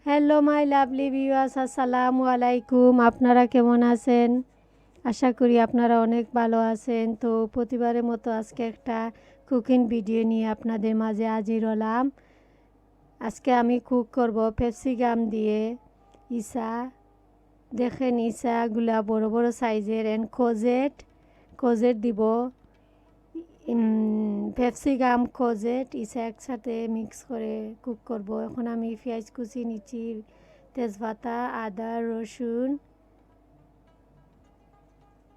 Hello my lovely viewers, আসসালামু আলাইকুম। আপনারা কেমন আছেন? আশা করি আপনারা অনেক ভালো আছেন। তো প্রতিবারের মতো আজকে একটা কুকিং ভিডিও নিয়ে আপনাদের মাঝে হাজির হলাম। আজকে আমি কুক করব ক্যাপসিকাম দিয়ে ইসা। দেখেন ইসাগুলা বড় বড় সাইজের এন্ড কোজেট দিব। ক্যাপসিকাম কোজেট ইসা একসাথে মিক্স করে কুক করব। এখন আমি পেঁয়াজ কুচি নিচ্ছি, তেজপাতা, আদা, রসুন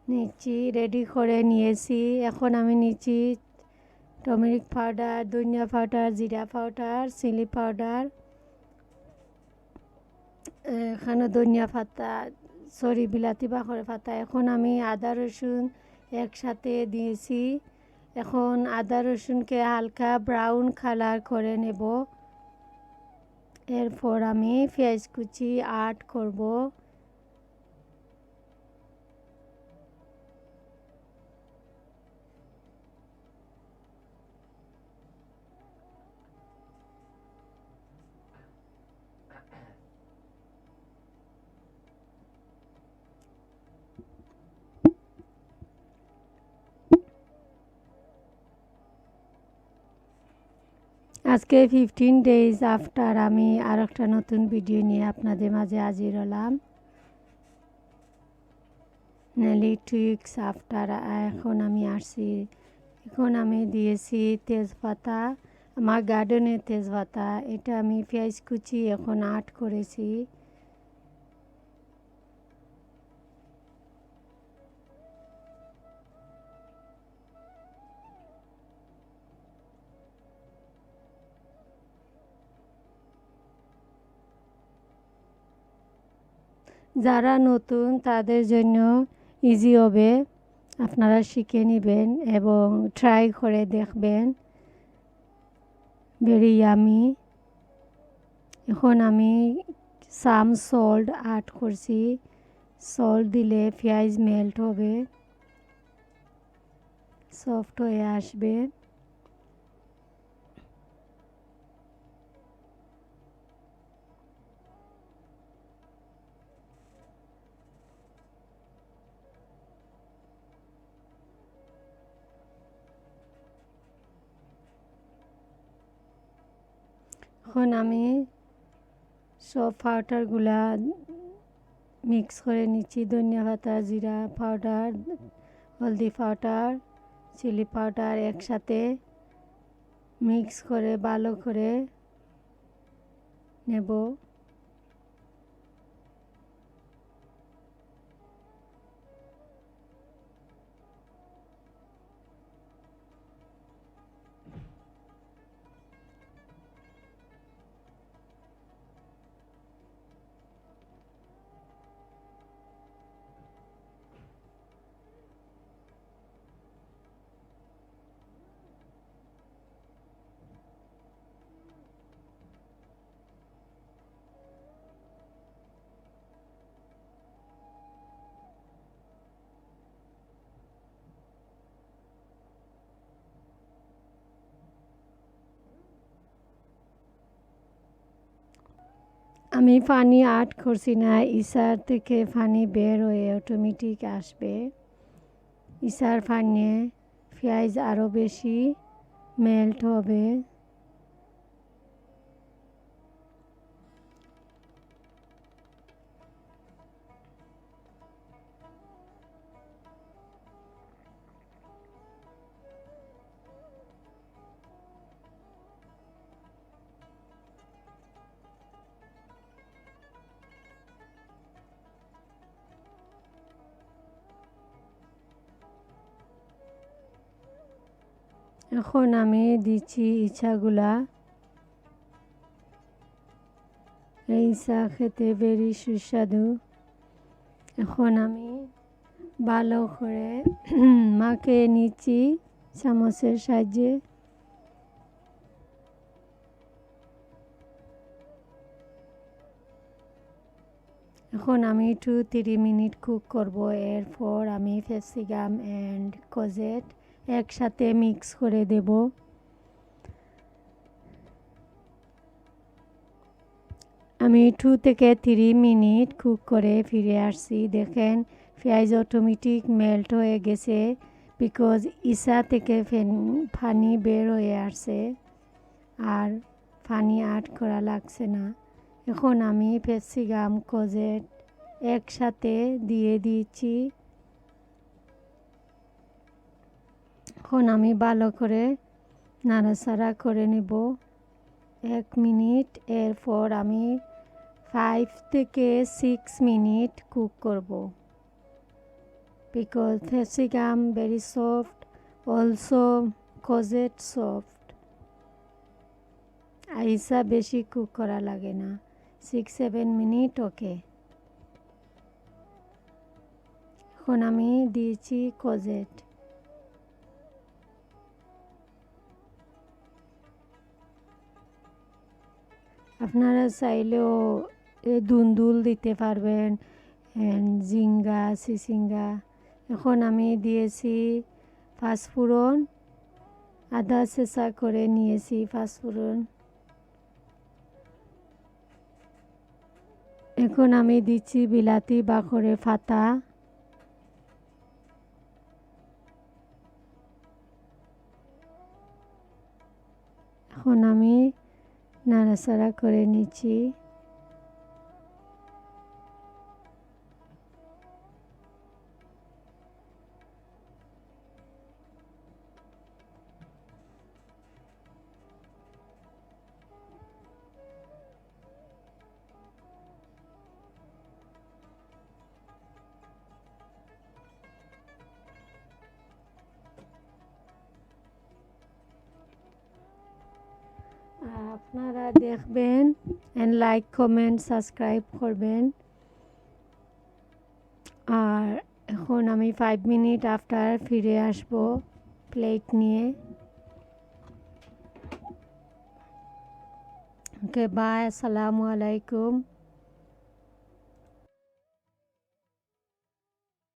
নিচ্ছি, রেডি করে নিয়েছি। এখন আমি নিচ্ছি টমেরিক পাউডার, ধনিয়া পাউডার, জিরা পাউডার, চিলি পাউডার, এখানে ধনিয়া পাতা, বিলাতি বাখরের পাতা। এখন আমি আদা রসুন একসাথে দিয়েছি। এখন আদা রসুনকে হালকা ব্রাউন কালার করে নেব। এরপর আমি পেঁয়াজ কুচি অ্যাড করব। আজকে 15 ডেজ আফটার আমি আর একটা নতুন ভিডিও নিয়ে আপনাদের মাঝে হাজির হলাম। নেলি 2 উইকস আফটার এখন আমি আসছি। এখন আমি দিয়েছি তেজপাতা, আমার গার্ডেনের তেজপাতা। এটা আমি পেঁয়াজ কুচি এখন অ্যাড করেছি। যারা নতুন তাদের জন্য ইজি হবে, আপনারা শিখে নেবেন এবং ট্রাই করে দেখবেন। Very yummy. এখন আমি সাম সল্ট অ্যাড করছি। সল্ট দিলে পেঁয়াজ মেল্ট হবে, সফট হয়ে আসবে। এখন আমি সব পাউডারগুলা মিক্স করে নিচ্ছি। ধনিয়া পাতা, জিরা পাউডার, হলদি পাউডার, চিলি পাউডার একসাথে মিক্স করে ভালো করে নেব। আমি পানি অ্যাড করছি না, ইসার থেকে পানি বের হয়ে অটোমেটিক আসবে। ইসার পানিয়ে পেঁয়াজ আরও বেশি মেল্ট হবে। এখন আমি দিচ্ছি ইচাগুলা। এই চা খেতে বেরি সুস্বাদু। এখন আমি ভালো করে মাখিয়ে নিচ্ছি চামচের সাহায্যে। এখন আমি 2-3 মিনিট কুক করব। এরপর আমি ক্যাপসিকাম অ্যান্ড কোজেট একসাথে মিক্স করে দেব। আমি 2 থেকে 3 মিনিট কুক করে ফিরে আসছি। দেখেন পেঁয়াজ অটোমেটিক মেল্ট হয়ে গেছে, বিকজ ইসা থেকে পানি বের হয়ে আসছে আর পানি অ্যাড করা লাগছে না। এখন আমি ক্যাপসিকাম কোজেট একসাথে দিয়ে দিচ্ছি। এখন আমি ভালো করে নাড়াচাড়া করে নেব 1 মিনিট। এরপর আমি 5 থেকে 6 মিনিট কুক করব, because capsicum very soft, also courgette soft. আইসা বেশি কুক করা লাগে না, 6-7 মিনিট ওকে। এখন আমি দিয়েছি কোজেট। আপনারা চাইলেও দুন্দুল দিতে পারবেন, জিঙ্গা, চিচিঙ্গা। এখন আমি দিয়েছি পাঁচফোড়ন, আদা চেঁচা করে নিয়েছি পাঁচফোড়ন। এখন আমি দিচ্ছি বিলাতি বাখরের পাতা, এখন আমি নাড়াচাড়া করে নিচ্ছি। আপনারা দেখবেন এন্ড লাইক কমেন্ট সাবস্ক্রাইব করবেন। আর এখন আমি 5 মিনিট আফটার ফিরে আসব প্লেট নিয়ে। ওকে বাই, আসসালামু আলাইকুম।